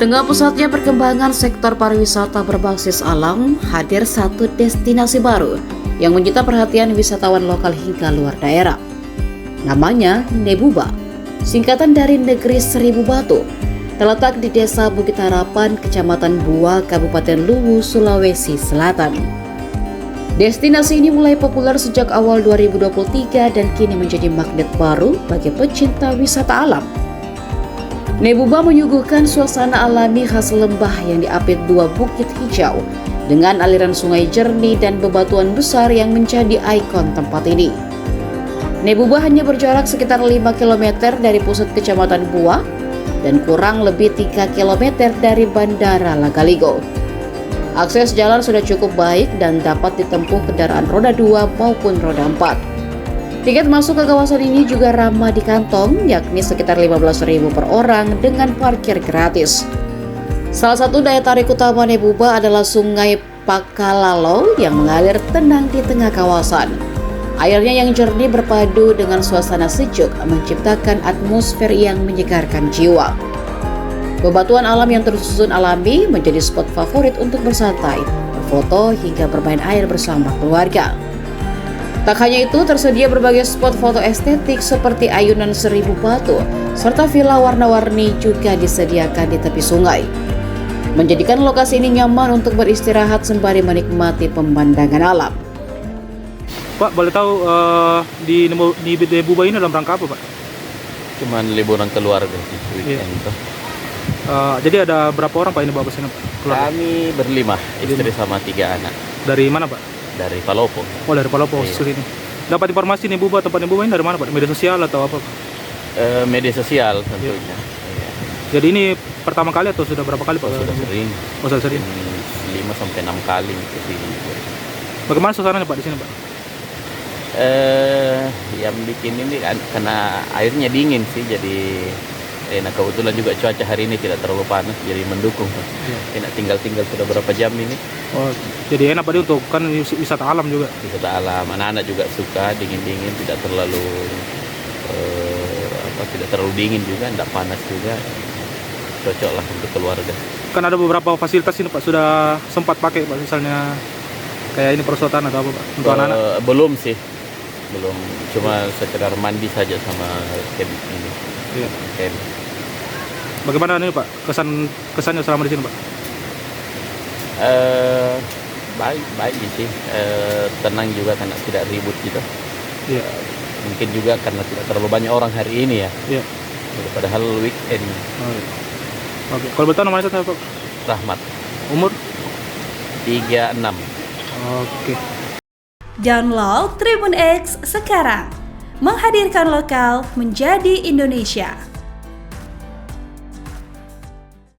tengah pesatnya perkembangan sektor pariwisata berbasis alam, hadir satu destinasi baru yang menyita perhatian wisatawan lokal hingga luar daerah. Namanya Nebuba, singkatan dari Negeri Seribu Batu, terletak di Desa Bukit Harapan, Kecamatan Bua, Kabupaten Luwu, Sulawesi Selatan. Destinasi ini mulai populer sejak awal 2023 dan kini menjadi magnet baru bagi pecinta wisata alam. Nebuba menyuguhkan suasana alami khas lembah yang diapit dua bukit hijau dengan aliran sungai jernih dan bebatuan besar yang menjadi ikon tempat ini. Nebuba hanya berjarak sekitar 5 km dari pusat Kecamatan Bua dan kurang lebih 3 km dari Bandara Lagaligo. Akses jalan sudah cukup baik dan dapat ditempuh kendaraan roda 2 maupun roda 4. Tiket masuk ke kawasan ini juga ramah di kantong, yakni sekitar 15.000 per orang dengan parkir gratis. Salah satu daya tarik utama Nebuba adalah Sungai Pakalalo yang mengalir tenang di tengah kawasan. Airnya yang jernih berpadu dengan suasana sejuk menciptakan atmosfer yang menyegarkan jiwa. Bebatuan alam yang tersusun alami menjadi spot favorit untuk bersantai, berfoto hingga bermain air bersama keluarga. Tak hanya itu, tersedia berbagai spot foto estetik seperti ayunan Seribu Batu, serta villa warna-warni juga disediakan di tepi sungai. Menjadikan lokasi ini nyaman untuk beristirahat sembari menikmati pemandangan alam. Pak, boleh tahu di Nebuba ini dalam rangka apa, Pak? Cuman liburan keluarga sih, weekend itu. Jadi ada berapa orang Pak ini bawa ke sini, Pak? Kami berlima, istri sama 3 anak. Dari mana, Pak? Dari Palopo. Oh, dari Palopo ke sini. Dapat informasi Nebuba, tempat Nebuba ini dari mana, Pak? Media sosial atau apa, Pak? Media sosial tentunya. Iya. Jadi ini pertama kali atau sudah berapa kali, Pak? Sudah sering. Oh, sudah sering. 5-6 kali ke sini. Bagaimana suasananya, Pak, di sini, Pak? Yang bikin ini karena airnya dingin sih, jadi enak. Kebetulan juga cuaca hari ini tidak terlalu panas, jadi mendukung. Enak tinggal sudah berapa jam ini. Oh, jadi enak Pak untuk kan wisata alam juga. Wisata alam, anak-anak juga suka dingin-dingin, tidak terlalu tidak terlalu dingin juga, tidak panas juga. Cocok lah untuk keluarga. Kan ada beberapa fasilitas ini Pak, sudah sempat pakai Pak, misalnya kayak ini perosotan atau apa Pak untuk anak-anak? Belum sih. Belum, cuma sekedar mandi saja sama camp ini. Iya. Camp. Bagaimana nih Pak kesannya selama di sini Pak? Baik sih, tenang juga karena tidak ribut gitu. Iya. Mungkin juga karena tidak terlalu banyak orang hari ini ya. Iya. Padahal weekend. Oh, iya. Oke, kalau betul namanya siapa Pak? Rahmat. Umur? 36. Oke. Download Tribun X sekarang, menghadirkan lokal menjadi Indonesia.